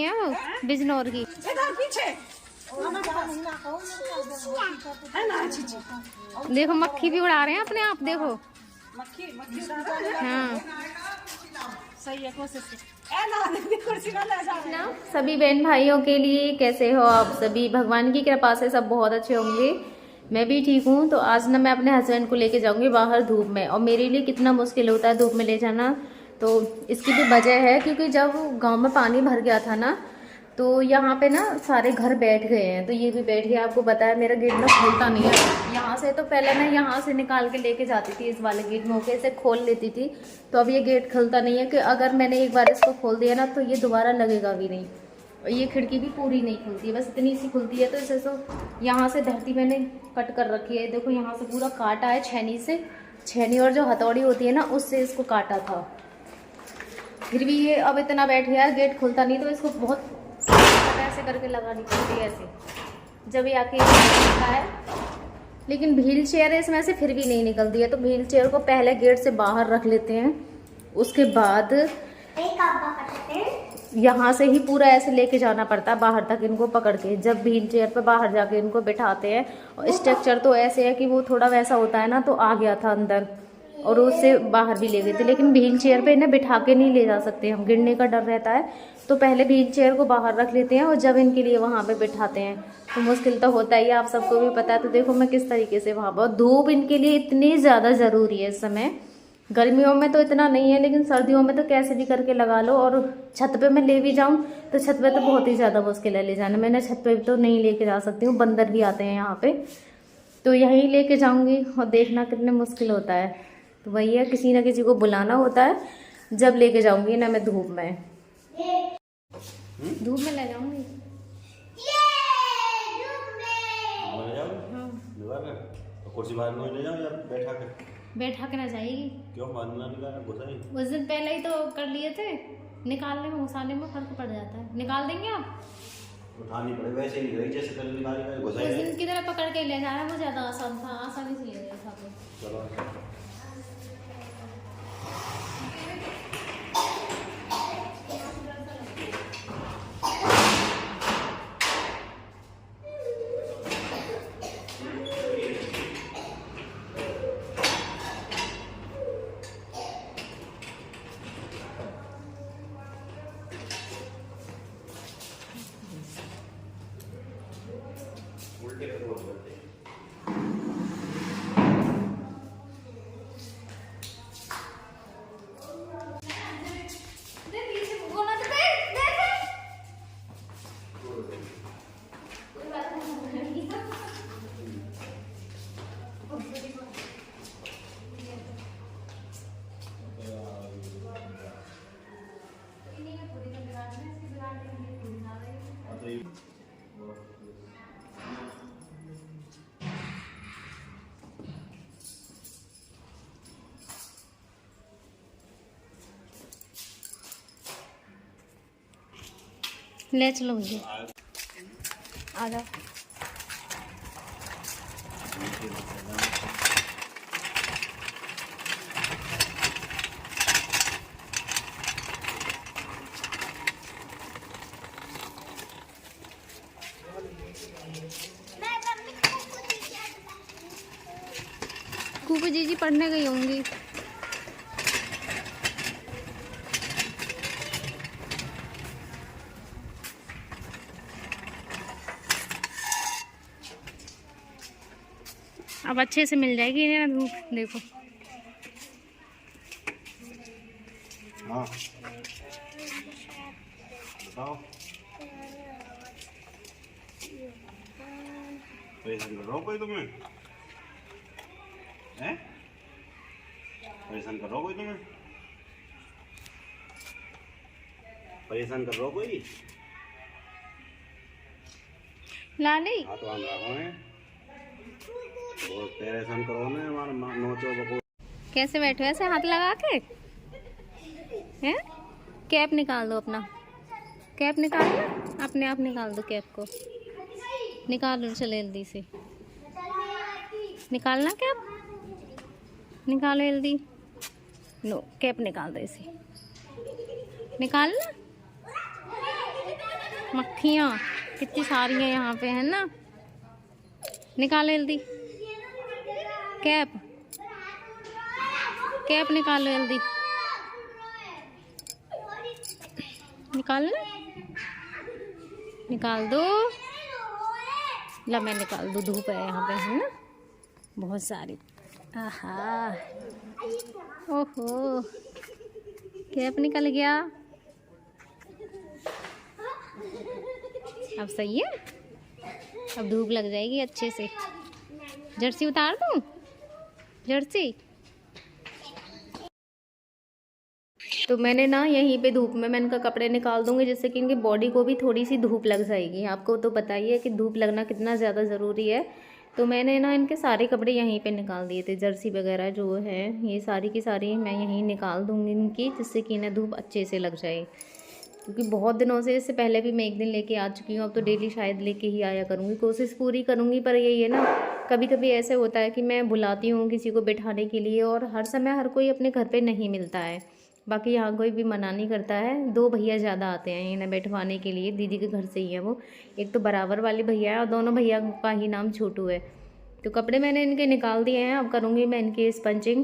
है वो बिजनौर की। देखो मक्खी भी उड़ा रहे हैं अपने आप, देखो मक्खी हाँ सही है। कोशिश सभी बहन भाइयों के लिए कैसे हो आप सभी, भगवान की कृपा से सब बहुत अच्छे होंगे। मैं भी ठीक हूँ। तो आज ना मैं अपने हस्बैंड को लेके जाऊंगी बाहर धूप में, और मेरे लिए कितना मुश्किल होता है धूप में ले जाना। तो इसकी भी वजह है क्योंकि जब गांव में पानी भर गया था ना, तो यहाँ पे ना सारे घर बैठ गए हैं। तो ये भी बैठ गया। आपको बताया मेरा गेट ना खुलता नहीं है यहाँ से। तो पहले मैं यहाँ से निकाल के लेके जाती थी, इस वाले गेट में होके इसे खोल लेती थी। तो अब ये गेट खुलता नहीं है कि अगर मैंने एक बार इसको खोल दिया ना तो ये दोबारा लगेगा भी नहीं। और ये खिड़की भी पूरी नहीं खुलती है, बस इतनी सी खुलती है। तो इसे तो यहाँ से धरती मैंने कट कर रखी है। देखो यहाँ से पूरा काटा है छेनी से, छेनी और जो हथौड़ी होती है ना उससे इसको काटा था। फिर भी ये अब इतना बैठ गया, गेट खुलता नहीं। तो इसको बहुत ऐसे करके लगानी पड़ती है ऐसे, जब ये आके निकलता है। लेकिन व्हील चेयर है इसमें से फिर भी नहीं निकलती है। तो व्हील चेयर को पहले गेट से बाहर रख लेते हैं, उसके बाद यहाँ से ही पूरा ऐसे लेके जाना पड़ता है बाहर तक इनको पकड़ के। जब व्हील चेयर पे बाहर जाके इनको बिठाते हैं, और स्ट्रक्चर तो ऐसे है कि वो थोड़ा वैसा होता है ना, तो आ गया था अंदर और उससे बाहर भी ले गए थे। लेकिन व्हील चेयर पे इन्हें बिठा के नहीं ले जा सकते हम, गिरने का डर रहता है। तो पहले व्हील चेयर को बाहर रख लेते हैं और जब इनके लिए वहाँ पे बिठाते हैं तो मुश्किल तो होता ही है, आप सबको भी पता है। तो देखो मैं किस तरीके से वहाँ पर, धूप इनके लिए इतनी ज़्यादा ज़रूरी है इस समय। गर्मियों में तो इतना नहीं है, लेकिन सर्दियों में तो कैसे भी करके लगा लो। और छत पे मैं ले भी जाऊँ तो छत पे तो बहुत ही ज़्यादा मुश्किल है ले जाना। मैंने छत पे तो नहीं लेके जा सकती हूँ, बंदर भी आते हैं यहाँ पे। तो यहीं लेके जाऊँगी और देखना कितने मुश्किल होता है। तो वही है, किसी ना किसी को बुलाना होता है जब लेके जाऊँगी ना मैं धूप में। धूप में ले जाऊँगी। कुर्सी बाहर नहीं ले जाओ या बैठा के ना जाएगी। क्यों बाहर ना निकाला घुसा ही? उस दिन पहले ही तो कर लिए थे, निकालने में घुसाने में फर्क पड़ जाता है। निकाल देंगे आप? उठानी पड़े, वैसे ही निकली जैसे कल निकाली है घुसा ही। उस दिन की तरह पकड़ के ले जाना वो ज़्यादा आसान था, आसानी से ले गया था। चलो उल्टे करो बोलते हैं। ले चलो मुझे, आ जाओ। कूकू जीजी पढ़ने गई होंगी। अब अच्छे से मिल जाएगी इन्हें ना धूप, देखो। हाँ बताओ, परेशान कर रहा हूँ कोई तुम्हें? हैं? परेशान कर रहा हूँ कोई तुम्हें? परेशान कर रहा हूँ कोई? लाली हाँ तो हम बहुत परेशान करो ना हमारा नोचो बको। कैसे बैठे हो ऐसे हाथ लगा के? हैं? कैप निकाल दो अपना, कैप निकाल दो, अपने आप निकाल दो कैप को, निकाल लो चले जल्दी से। निकालना कैप, निकालो जल्दी। लो कैप निकाल दो इसे, निकालना। मक्खियाँ कितनी सारी हैं यहाँ पे, है ना। निकालो जल्दी कैप, कैप निकालो जल्दी, निकाल लो, निकाल दो। ला मैं निकाल दूँ, धूप है यहाँ पे, है ना, बहुत सारी। आहा, ओहो, कैप निकल गया। अब सही है, अब धूप लग जाएगी अच्छे से। जर्सी उतार दूँ, जर्सी। तो मैंने ना यहीं पे धूप में मैं इनका कपड़े निकाल दूंगी, जिससे कि इनकी बॉडी को भी थोड़ी सी धूप लग जाएगी। आपको तो बताइए कि धूप लगना कितना ज़्यादा ज़रूरी है। तो मैंने ना इनके सारे कपड़े यहीं पे निकाल दिए थे, जर्सी वगैरह जो है, ये सारी की सारी मैं यहीं निकाल दूंगी इनकी, जिससे कि इन्हें धूप अच्छे से लग जाए। क्योंकि बहुत दिनों से, इससे पहले भी मैं एक दिन लेके आ चुकी हूँ, अब तो डेली शायद लेके ही आया करूँगी, कोशिश पूरी करूँगी। पर यही है ना, कभी कभी ऐसे होता है कि मैं बुलाती हूँ किसी को बिठाने के लिए, और हर समय हर कोई अपने घर पे नहीं मिलता है। बाकी यहाँ कोई भी मना नहीं करता है। 2 भैया ज़्यादा आते हैं इन्हें बैठवाने के लिए, दीदी के घर से ही है वो। एक तो बराबर वाले भैया है और दोनों भैया का ही नाम छोटू है। तो कपड़े मैंने इनके निकाल दिए हैं, अब करूँगी मैं इनकी स्पंचिंग।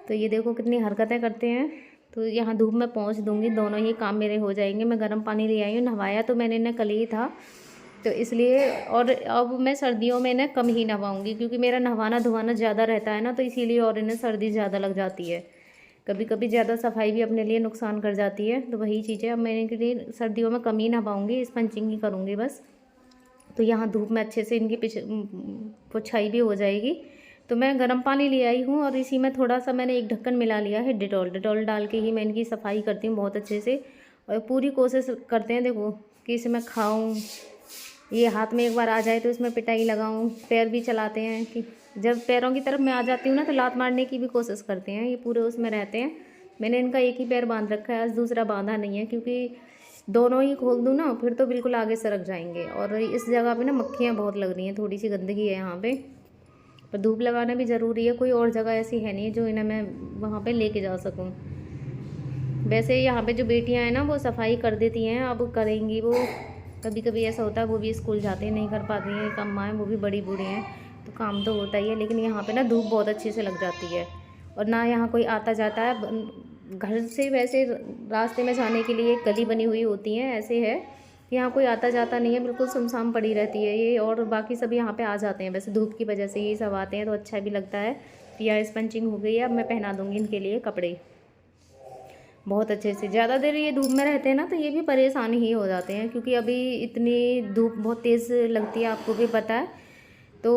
तो ये देखो कितनी हरकतें करते हैं। तो यहाँ धूप में पहुँच दूँगी, दोनों ही काम मेरे हो जाएंगे। मैं गर्म पानी ले आई हूँ, नहवाया तो मैंने इन्हें कल ही था, तो इसलिए। और अब मैं सर्दियों में इन्हें कम ही नहवाऊँगी, क्योंकि मेरा नहवाना धोवाना ज़्यादा रहता है ना, तो इसीलिए और इन्हें सर्दी ज़्यादा लग जाती है। कभी कभी ज़्यादा सफाई भी अपने लिए नुकसान कर जाती है। तो वही चीज़ें अब मैं इनके लिए सर्दियों में कम ही नहवाऊँगी, स्पंचिंग ही करूँगी बस। तो यहाँ धूप में अच्छे से इनकी पुछाई भी हो जाएगी। तो मैं गर्म पानी ले आई हूँ, और इसी में थोड़ा सा मैंने एक ढक्कन मिला लिया है डिटॉल डाल के ही मैं इनकी सफाई करती हूँ बहुत अच्छे से। और पूरी कोशिश करते हैं देखो कि इसे मैं खाऊँ, ये हाथ में एक बार आ जाए तो इसमें पिटाई लगाऊँ। पैर भी चलाते हैं कि जब पैरों की तरफ मैं आ जाती हूँ ना, तो लात मारने की भी कोशिश करते हैं, ये पूरे उसमें रहते हैं। मैंने इनका एक ही पैर बांध रखा है, आज दूसरा बांधा नहीं है, क्योंकि दोनों ही खोल दूँ ना फिर तो बिल्कुल आगे सरक जाएंगे। और इस जगह पे ना मक्खियाँ बहुत लग रही हैं, थोड़ी सी गंदगी है यहाँ पे, पर धूप लगाना भी ज़रूरी है। कोई और जगह ऐसी है नहीं जो इन्हें मैं वहाँ पे लेके जा सकूँ। वैसे यहाँ पे जो बेटियाँ हैं ना, वो सफाई कर देती हैं, अब करेंगी वो। कभी कभी ऐसा होता है वो भी स्कूल जाते हैं, नहीं कर पाती हैं, कम माँ वो भी बड़ी बूढ़ी हैं, तो काम तो होता ही है। लेकिन यहाँ पे ना धूप बहुत अच्छे से लग जाती है, और ना यहाँ कोई आता जाता है। घर से वैसे रास्ते में जाने के लिए गली बनी हुई होती है, ऐसे है, यहाँ कोई आता जाता नहीं है, बिल्कुल सुनसान पड़ी रहती है ये। और बाकी सब यहाँ पे आ जाते हैं, वैसे धूप की वजह से ये सब आते हैं, तो अच्छा भी लगता है। या स्पंचिंग हो गई है, अब मैं पहना दूँगी इनके लिए कपड़े बहुत अच्छे से। ज़्यादा देर ये धूप में रहते हैं ना, तो ये भी परेशान ही हो जाते हैं, क्योंकि अभी इतनी धूप बहुत तेज़ लगती है, आपको भी पता है। तो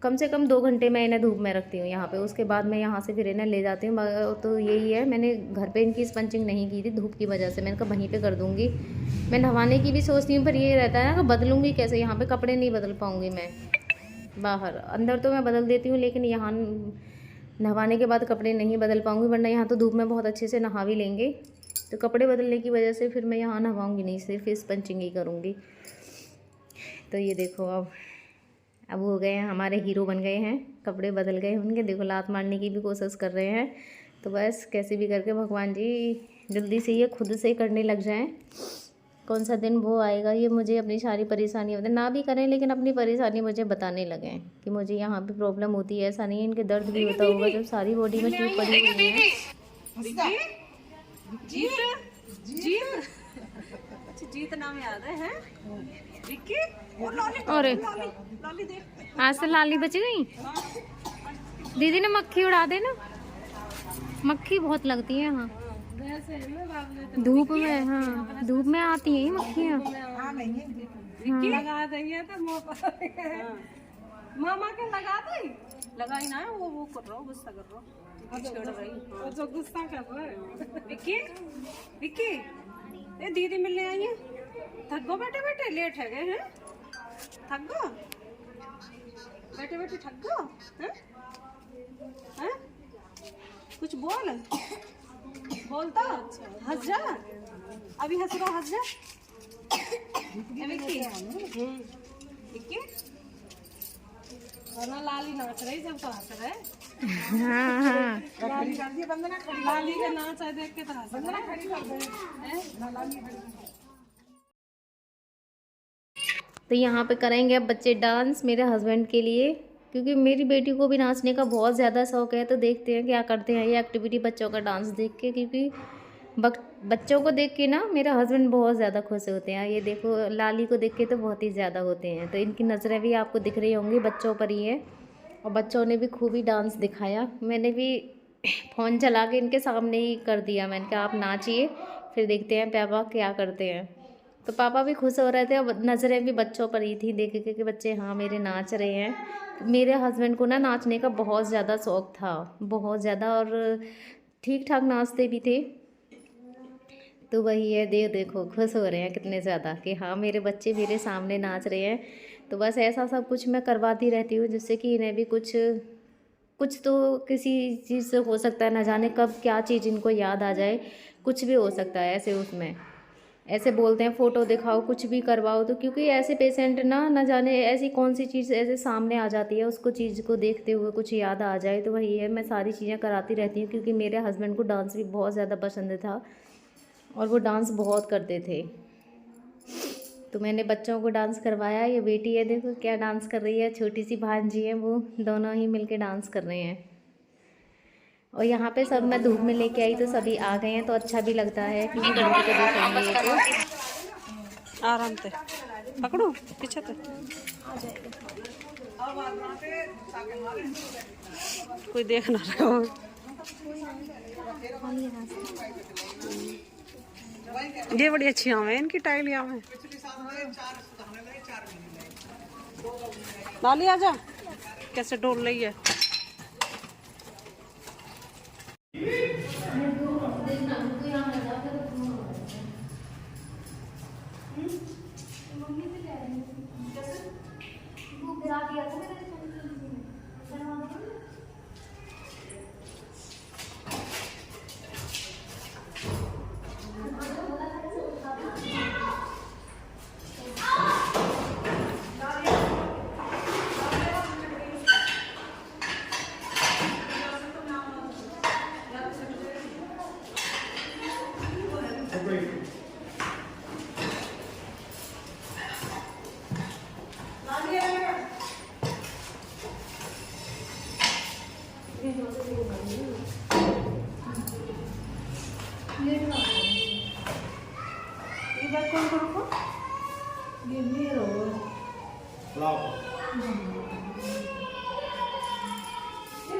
कम से कम 2 घंटे मैं इन्हें धूप में रखती हूँ यहाँ पे, उसके बाद मैं यहाँ से फिर इन्हें ले जाती हूँ। तो यही है, मैंने घर पे इनकी स्पंचिंग नहीं की थी धूप की वजह से, मैंने कहा वहीं पे कर दूँगी। मैं नहवाने की भी सोचती हूँ, पर ये रहता है ना कि बदलूँगी कैसे, यहाँ पे कपड़े नहीं बदल पाऊँगी मैं। बाहर अंदर तो मैं बदल देती हूँ, लेकिन यहाँ नहवाने के बाद कपड़े नहीं बदल पाऊँगी, वरना यहाँ तो धूप में बहुत अच्छे से नहा भी लेंगे। तो कपड़े बदलने की वजह से फिर मैं यहाँ नहवाऊँगी नहीं, सिर्फ स्पंचिंग ही करूँगी। तो ये देखो अब हो गए हैं, हमारे हीरो बन गए हैं, कपड़े बदल गए उनके। देखो लात मारने की भी कोशिश कर रहे हैं। तो बस कैसे भी करके भगवान जी जल्दी से ये खुद से करने लग जाएं। कौन सा दिन वो आएगा, ये मुझे अपनी सारी परेशानी बता ना भी करें, लेकिन अपनी परेशानी मुझे बताने लगें कि मुझे यहाँ पे प्रॉब्लम होती है। ऐसा नहीं है, इनके दर्द भी होता होगा जब सारी बॉडी में ट्यूब पड़ी हुई है। जीत नाम याद है विक्की? और आज से लाली बच गई। दीदी ने मक्खी उड़ा दे ना, मक्खी बहुत लगती है यहाँ धूप में। हाँ धूप में आती हैं मक्खियाँ। लगा देंगे तो मामा के लगा दे, लगाई ना वो कर रहा, गुस्सा कर रहा, छेड़ रही, जो गुस्सा कर रहा है। विक्की विक्की ये दीदी मिलने आई है, थक गो बैठे बैठे, लेट है गए हैं, थक गो बैठे बैठे, थक गो हैं? कुछ बोलता हंस जा, अभी हंस रहा, हंस जा। विक्की विक्की ना लाली नाच रही, जब तो हंस रहे। हाँ लाली का नाच है देख के तो हंस रहे। तो यहाँ पे करेंगे अब बच्चे डांस मेरे हस्बैंड के लिए, क्योंकि मेरी बेटी को भी नाचने का बहुत ज़्यादा शौक है। तो देखते हैं क्या करते हैं ये एक्टिविटी बच्चों का डांस देख के, क्योंकि बच्चों को देख के ना मेरा हस्बैंड बहुत ज़्यादा खुश होते हैं। ये देखो लाली को देख के तो बहुत ही ज़्यादा होते हैं। तो इनकी नज़रें भी आपको दिख रही होंगी बच्चों पर ही है, और बच्चों ने भी खूब ही डांस दिखाया। मैंने भी फ़ोन चला के इनके सामने ही कर दिया, मैंने कहा आप नाचिए फिर देखते हैं पापा क्या करते हैं। तो पापा भी खुश हो रहे थे और नज़रें भी बच्चों पर ही थी देख के कि बच्चे हाँ मेरे नाच रहे हैं। मेरे हस्बैंड को ना नाचने का बहुत ज़्यादा शौक़ था, बहुत ज़्यादा, और ठीक ठाक नाचते भी थे। तो वही है, देखो खुश हो रहे हैं कितने ज़्यादा कि हाँ मेरे बच्चे मेरे सामने नाच रहे हैं। तो बस ऐसा सब कुछ मैं करवाती रहती हूँ जिससे कि इन्हें भी कुछ तो किसी चीज़ से हो सकता है, ना जाने कब क्या चीज़ इनको याद आ जाए, कुछ भी हो सकता है ऐसे। उसमें ऐसे बोलते हैं फ़ोटो दिखाओ कुछ भी करवाओ, तो क्योंकि ऐसे पेशेंट ना जाने ऐसी कौन सी चीज़ ऐसे सामने आ जाती है, उसको चीज़ को देखते हुए कुछ याद आ जाए। तो वही है, मैं सारी चीज़ें कराती रहती हूँ, क्योंकि मेरे हस्बैंड को डांस भी बहुत ज़्यादा पसंद था और वो डांस बहुत करते थे। तो मैंने बच्चों को डांस करवाया। ये बेटी है देखो क्या डांस कर रही है, छोटी सी भांजी है, वो दोनों ही मिलके डांस कर रहे हैं। और यहाँ पे सब मैं धूप में लेके आई तो सभी आ गए हैं, तो अच्छा भी लगता है क्योंकि धूप को देखेंगे तो आराम से पकड़ो पीछे तो कोई देख ना रहा हो। ये बड़ी अच्छी आम है, इनकी टाइल आम है। लाली आजा, कैसे डोल रही है।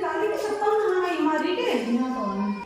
लाली के छप्पन कहाँ गई हमारी के?